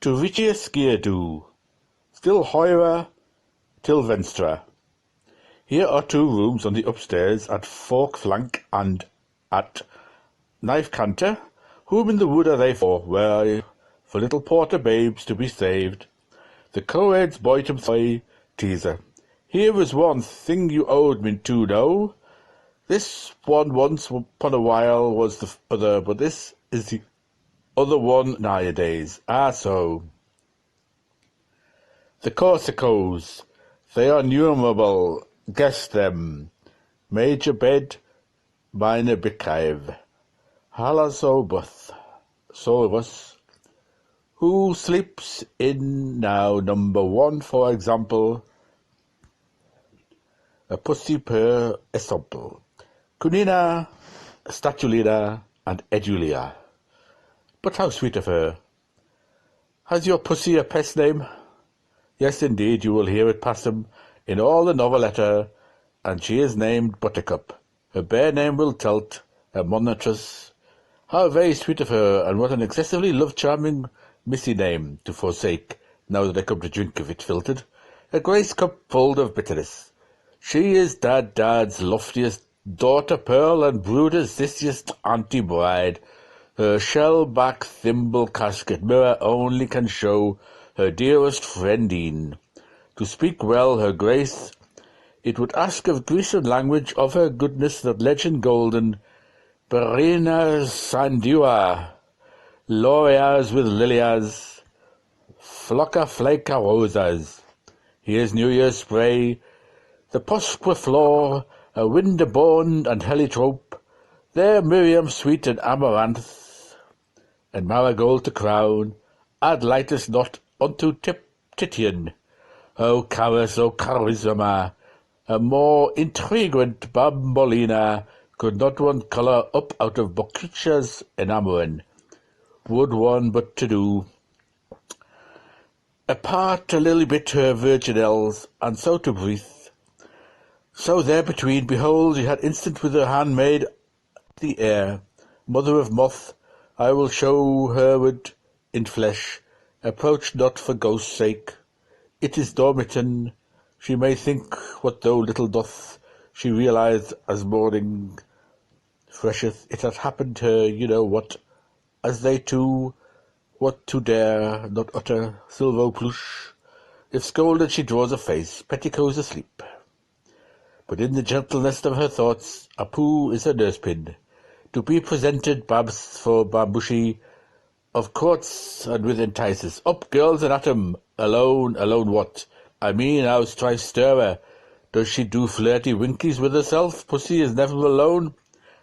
to vicia sciadu, still hoira till venstra. Here are 2 rooms on the upstairs at fork flank and at knife canter. Whom in the wood are they for? Where for little porter babes to be saved. The co-ed's boy to say, teaser. Here was one thing you owed me to know. This one once upon a while was the other, but this is the other one nowadays. Ah, so. The Corsicos, they are numerable, guess them. Major bed, minor bicave. Halaso buth, so of us. Who sleeps in now, number 1, for example? A pussy per example. Cunina, Statulina, and Edulia. But how sweet of her. Has your pussy a pest name? Yes, indeed, you will hear it pass him in all the noveletta, and she is named Buttercup. Her bare name will tell't, a monitress. How very sweet of her, and what an excessively love-charming missy name to forsake, now that I come to drink of it filtered. A grace cup full of bitterness. She is dad's loftiest daughter pearl and brooder's zistiest auntie bride. Her shell-back thimble casket mirror only can show her dearest friendine. To speak well her grace, it would ask of Grecian language of her goodness that legend golden, Perina sandua, Laureas with lilias, Flocka flaca rosas. Here's New Year's spray, the posque floor, a winterbourne and heliotrope, there Miriam sweet and amaranth, and marigold to crown, add lightest not unto Titian. O Charis, O charisma, a more intriguant bambolina could not one colour up out of Boccaccia's enamorin. Would one but to do apart a little bit her virginelles, and so to breathe. So there between, behold, she had instant with her hand made the air. Mother of moth, I will show her with in flesh. Approach not for ghost's sake. It is dormiton. She may think what though little doth she realize as morning fresheth. It hath happened her, you know what, as they two, what to dare not utter, silvo plush. If scolded she draws a face, petticoats asleep. But in the gentleness of her thoughts, a poo is her nurse-pin, to be presented babs for bambushy, of courts and with entices. Up, girls, and at 'em, alone what? I mean, how strife stir her? Does she do flirty winkies with herself? Pussy is never alone,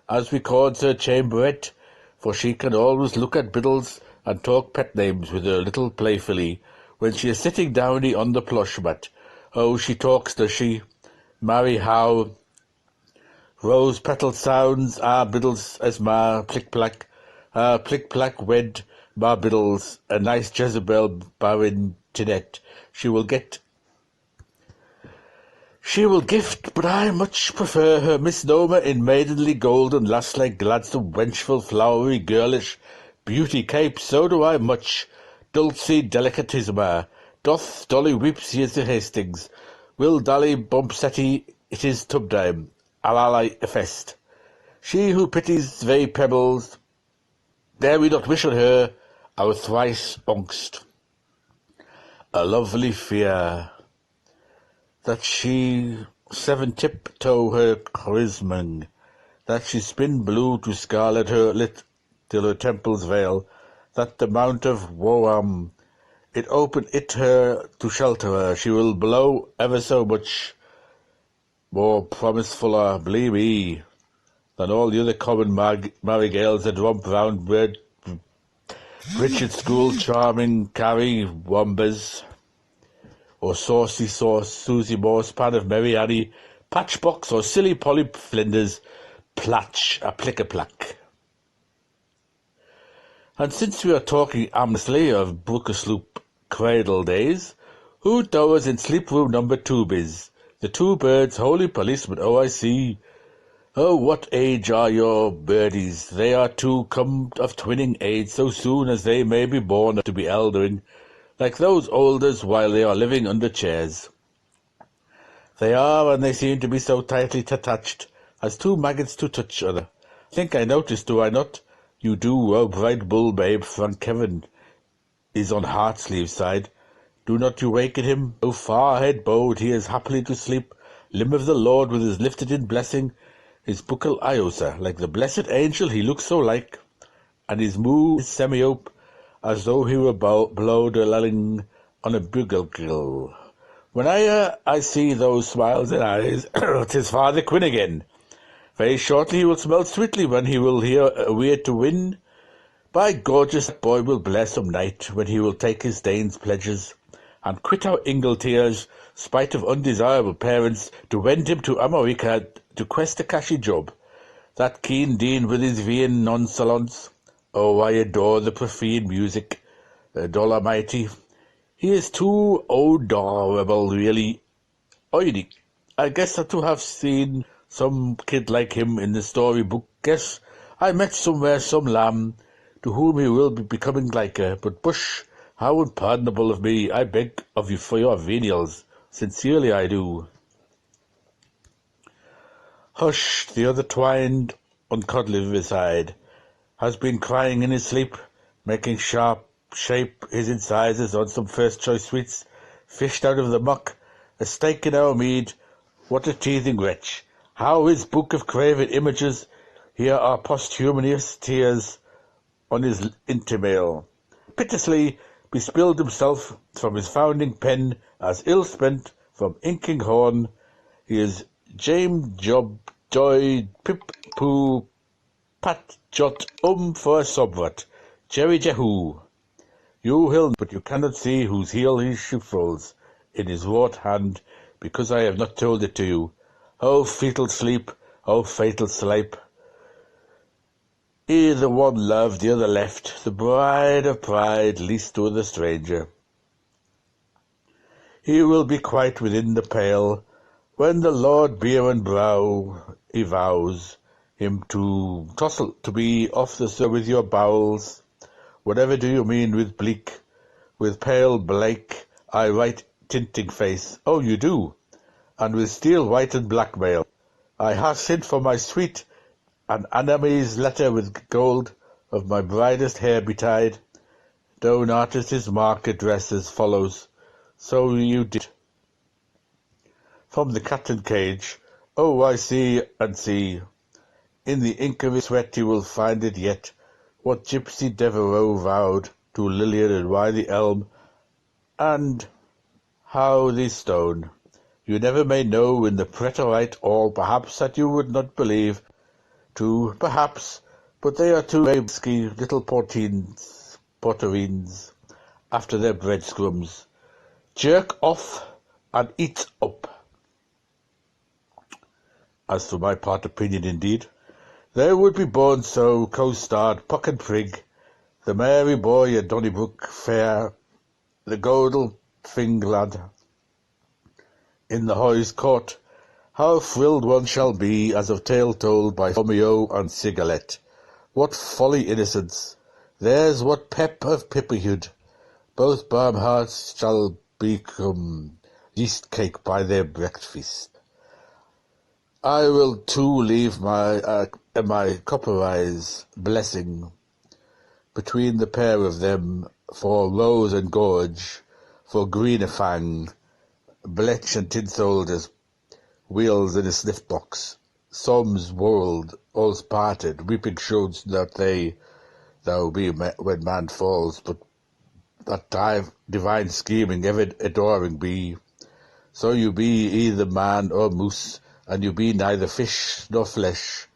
as we calls her chamberette, for she can always look at biddles and talk pet names with her little playfully, when she is sitting downy on the plush mat. Oh, she talks, does she? Marry, how? Rose petal sounds, biddles, as ma plick-plack, plick-plack wed, ma biddles, a nice Jezebel baronettet she will gift, but I much prefer her misnomer in maidenly golden lass-like gladsome wenchful flowery girlish beauty cape, so do I much, dulcie delicatisma, doth Dolly weeps he is the Hastings, will Dolly bumpsetty it is tubdime, alali effest. She who pities they pebbles, dare we not wish on her our thrice ongst. A lovely fear, that she 7 tiptoe her chrisming, that she spin blue to scarlet her lit till her temples veil, that the mount of Woam it open it her to shelter her, she will blow ever so much more promisefuller, believe me, than all the other common marigales that romp round Richard School charming Carrie Wombers, or Saucy Sauce, Susie Morse, Pan of Mary Annie, Patchbox, or Silly Polly Flinders, Platch, a plick-a-plack. And since we are talking amorously of Brookersloop cradle days, who towers in sleep room number 2 biz? The 2 birds, holy policemen, oh I see. Oh, what age are your birdies? They are 2 come of twinning age, so soon as they may be born to be eldering. like those olders while they are living under chairs. They are, and they seem to be so tightly attached as two maggots to touch other. I think I noticed, do I not? You do, oh bright bull babe, Frank Kevin is on Heartsleeve's side. Do not you waken him, O far-head bowed, he is happily to sleep, limb of the Lord with his lifted in blessing, his buckle Iosa, like the blessed angel he looks so like, and his moo is semi-ope, as though he were blowed a lulling on a bugle. When I see those smiles and eyes, 'tis Father Quinn again. Very shortly he will smell sweetly when he will hear a weird to win. By gorgeous, that boy will bless some night when he will take his Dane's pledges, and quit our Ingletears, spite of undesirable parents, to wend him to America to quest a cashy job. That keen Dean with his Vian nonchalance. Oh, I adore the profane music, Dolomite. He is too adorable, really. Oidy, I guess that to have seen some kid like him in the storybook. Guess I met somewhere some lamb, to whom he will be becoming like her. But Bush, how unpardonable of me! I beg of you for your venials. Sincerely I do. Hush, the other twined on Codliver's side has been crying in his sleep, making sharp shape his incisors on some first-choice sweets, fished out of the muck, a steak in our mead. What a teething wretch! How his book of craven images, here are posthumous tears on his intimail. Piteously bespilled himself from his founding pen, as ill-spent from inking horn. He is James Job Joy Pip Poo Pat Jot for a sobrat, Jerry Jehu. You hill, but you cannot see whose heel he shuffles in his wrought hand, because I have not told it to you. Oh, fatal sleep, oh, fatal sleep. Either one loved, the other left, the bride of pride, least to the stranger. He will be quite within the pale, when the Lord beer and brow, he vows him to tossle, to be off the sir with your bowels. Whatever do you mean with bleak, with pale Blake, I write tinting face, oh you do, and with steel white and blackmail. I have sent for my sweet an enemy's letter with gold of my brightest hair betide. Though not as his mark address as follows, so you did. From the captain cage, oh I see and see, in the ink of his sweat you will find it yet, what gypsy Devereux vowed to Lillian and why the elm, and how the stone. You never may know in the preterite all, perhaps that you would not believe, too, perhaps, but they are too babesky little porterines, after their bread scrums. Jerk off and eat up. As for my part opinion, indeed, there would be born so, co-starred Puck and Prig, the Mary boy at Donnybrook fair, the Godel Fing lad in the Hoy's court. How thrilled one shall be, as of tale told by Formio and Cigalette. What folly innocence! There's what pep of pipperhood! Both barm hearts shall become yeast cake by their breakfast. I will too leave my copperized blessing between the pair of them, for Rose and Gorge, for Greenafang, Bletch and Tinsoled as wheels in a sniff box. Som's world, all's parted, weeping shows that thou be when man falls, but that divine scheming ever adoring be. So you be either man or moose, and you be neither fish nor flesh.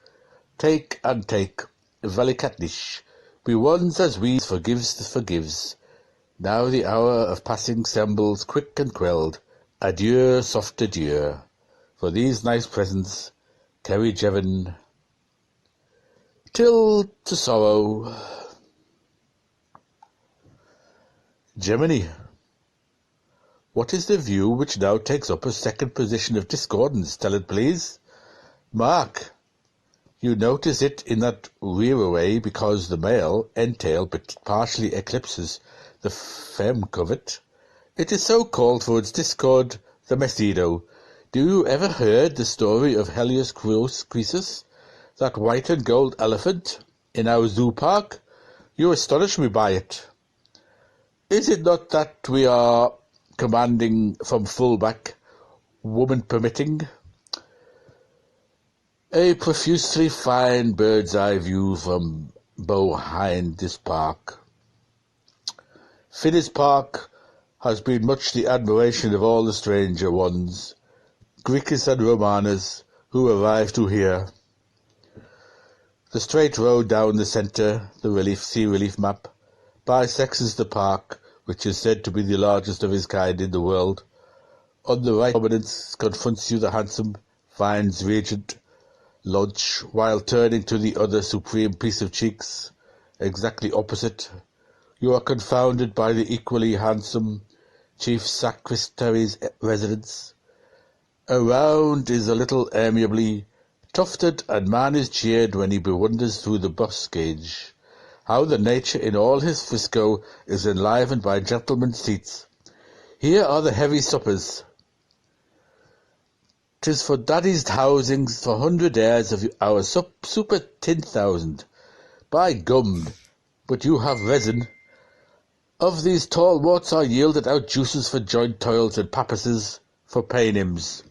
Take and take, Valicatnish, be ones as we forgives. Now the hour of passing sembles quick and quelled. Adieu, soft adieu. For these nice presents, Terry Jevon, till to sorrow. Gemini, what is the view which now takes up a second position of discordance? Tell it, please. Mark, you notice it in that rear away because the male entail but partially eclipses the femme covert. It is so called for its discord, the mestizo. Do you ever heard the story of Helios Croesus, that white and gold elephant in our zoo park? You astonish me by it. Is it not that we are commanding from fullback, woman permitting? A profusely fine bird's-eye view from behind this park. Finnegans Park has been much the admiration of all the stranger ones, Greeks and Romanas, who arrive to hear. The straight road down the centre, the sea relief map, bisects the park, which is said to be the largest of its kind in the world. On the right prominence confronts you the handsome Vines Regent Lodge, while turning to the other supreme piece of cheeks, exactly opposite, you are confounded by the equally handsome Chief Sacretary's residence. Around is a little amiably tufted, and man is cheered when he bewonders through the bus-gauge how the nature in all his frisco is enlivened by gentlemen's seats. Here are the heavy suppers. 'Tis for daddy's housings for 100 heirs of our super 10,000. By gum, but you have resin. Of these tall worts are yielded out juices for joint toils and papaces for paynims.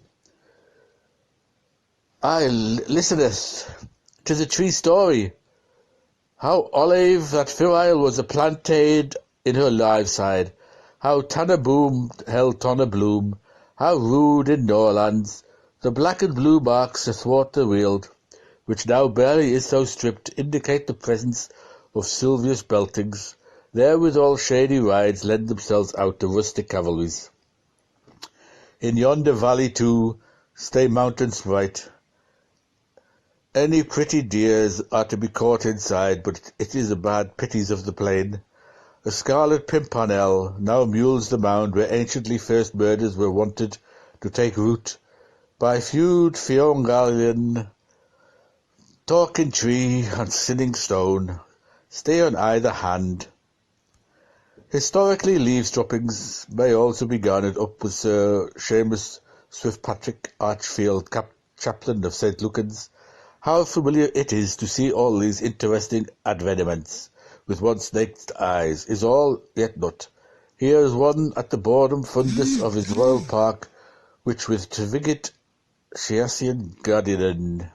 Aye, listeneth, 'tis a true story. How Olive that virile was a plantaid in her live side, how Tanner Boom held Tanner Bloom, how rude in Norlands, the black and blue marks athwart the weald, which now barely is so stripped, indicate the presence of Sylvius Beltings. Therewithal shady rides lend themselves out to rustic cavalries. In yonder valley, too, stay mountains bright. Any pretty deers are to be caught inside, but it is a bad pities of the plain. A scarlet pimpernel now mules the mound where anciently first murders were wanted to take root, by feud Fiongalian, talking tree and sinning stone, stay on either hand. Historically, leaves droppings may also be garnered up with Sir Seamus Swiftpatrick Archfield, chaplain of St. Lucan's. How familiar it is to see all these interesting adveniments with one's naked eyes, is all yet not. Here is one at the boredom fundus of his royal park, which with Trevigit Shersian Guardian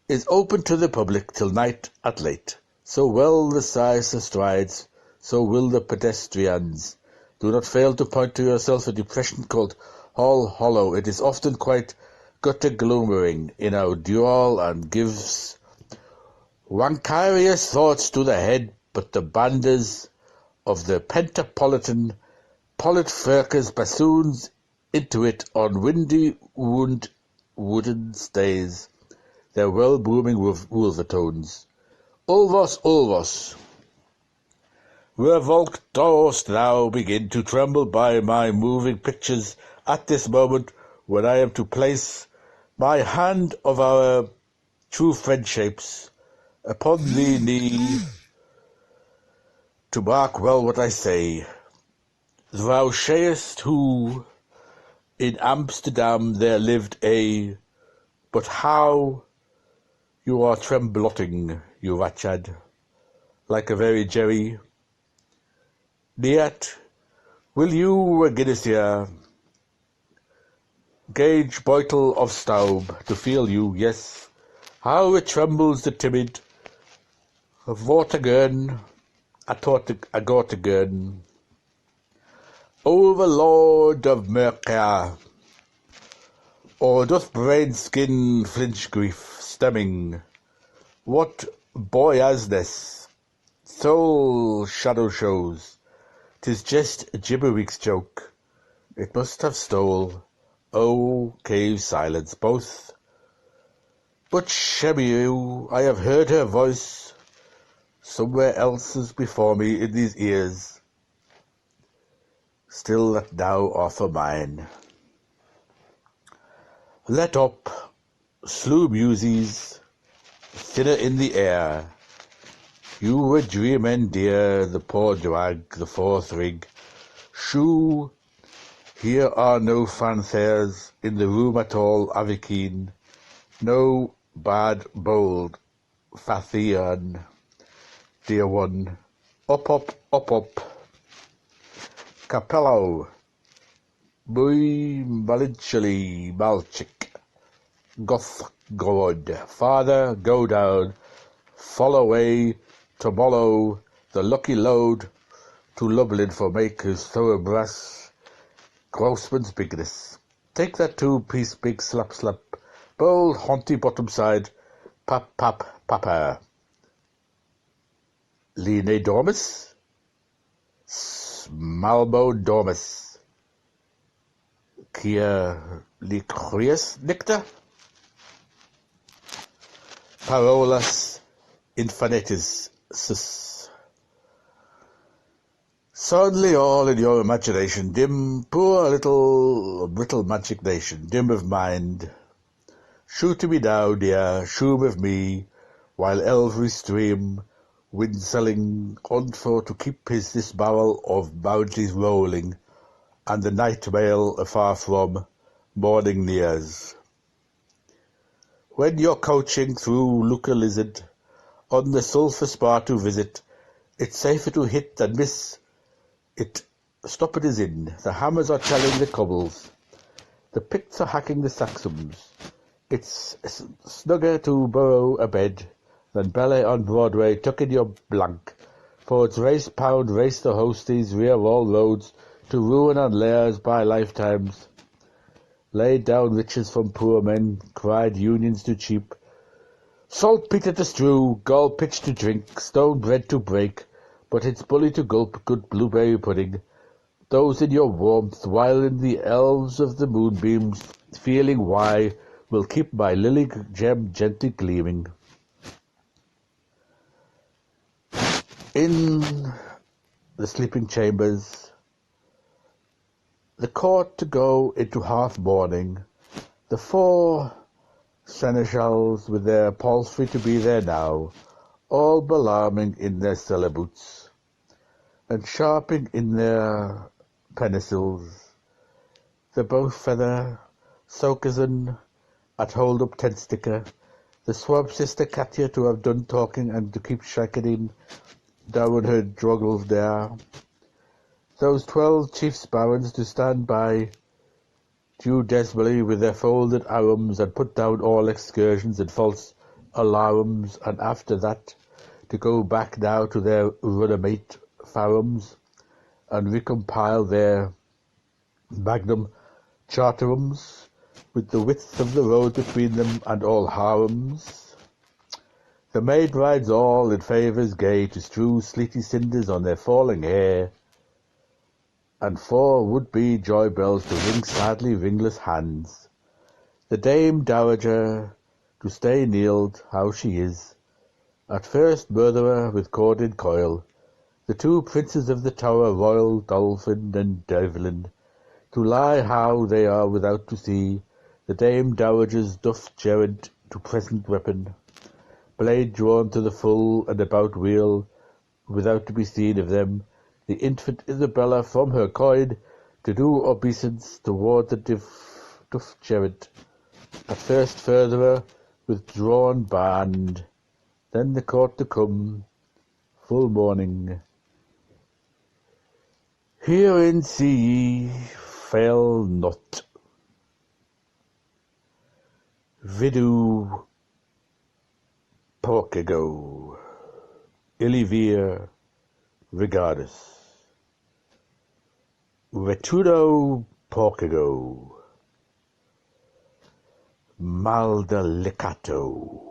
is open to the public till night at late. So well the size strides, so will the pedestrians. Do not fail to point to yourself a depression called Hall Hollow. It is often quite gutter gloomering in our duel and gives wankarious thoughts to the head, but the bandas of the Pentapolitan Politfurkers bassoons into it on windy wooden stays, their well-booming wolvertones. Ulvos, Ulvos, revolt dost thou begin to tremble by my moving pictures at this moment when I am to place my hand of our true friendships upon thee knee, to mark well what I say. Thou sayest who in Amsterdam there lived but how you are trembloting, you wretched, like a very Jerry. Yet will you a Guinness here, gauge Beutel of Staub, to feel you, yes, how it trembles the timid Vortigern, a Gortigern, overlord of Mercia, or doth brain skin flinch grief, stemming, what boy as this, soul shadow shows, 'tis just a gibberweek's joke, it must have stole, oh, cave silence, both. But Shebiu, I have heard her voice somewhere else before me in these ears, still that thou art for mine. Let up, slew muses, thinner in the air, You were dreaming, dear, the poor drag, the fourth rig. Shoo, here are no fanfares in the room at all, Aviceen. No bad, bold, Fathian, dear one. Up, up, up, up. Capello, muy malinchily, malchick. Goth, God. Father, go down. Fall away, tomorrow, the lucky load to Lublin for makers thoroughbrass. Grossman's bigness. Take that 2-piece big slap slap. Bold, haunty bottom side. Pap pap papa. Line dormis. Smalbo dormis. Kia licrius nicta. Parolas infinitis sus. Suddenly all in your imagination, dim, poor little brittle magic nation, dim of mind. Shew to me now, dear, shew with me, while every stream, wind-selling, on for to keep his this barrel of bounties rolling, and the night mail afar from, morning nears. When you're coaching through Luca Lizard, on the sulphur spar to visit, it's safer to hit than miss. It stop it is in, the hammers are telling the cobbles, the picks are hacking the saxums. It's snugger to burrow a bed than ballet on Broadway, tuck in your blank. For it's race pound, race the hosties, rear all roads, to ruin and lairs by lifetimes. Laid down riches from poor men, cried unions to cheap. Saltpetre to strew, gall pitch to drink, stone bread to break, but it's bully to gulp good blueberry pudding. Those in your warmth, while in the elves of the moonbeams, feeling why, will keep my lily gem gently gleaming. In the sleeping chambers, the court to go into half mourning, the 4 seneschals with their palfrey to be there now, all belarming in their cellar boots, and sharping in their penisils, the bow feather, Sokerson, at hold-up tent-sticker, the swab sister Katya to have done talking and to keep shaking down her droggles there, those 12 chiefs barons to stand by, due desperately with their folded arms and put down all excursions and false alarms, and after that to go back now to their rudder-mate farms and recompile their magnum charterums with the width of the road between them and all harems. The maid rides all in favours gay to strew sleety cinders on their falling hair, and 4 would-be joy bells to ring sadly ringless hands. The dame dowager to stay kneeled, how she is, at first murderer with cord in coil, the 2 princes of the tower royal, Dolphin and Devlin, to lie how they are without to see, the dame dowager's doff gerund to present weapon, blade drawn to the full and about wheel, without to be seen of them, the infant Isabella from her coin to do obeisance toward the doff gerund, at first furtherer with drawn band, then the court to come, full morning. Herein see ye, fail not. Vidu porcigo, illivir regardus. Vetudo porcigo, maldelicato.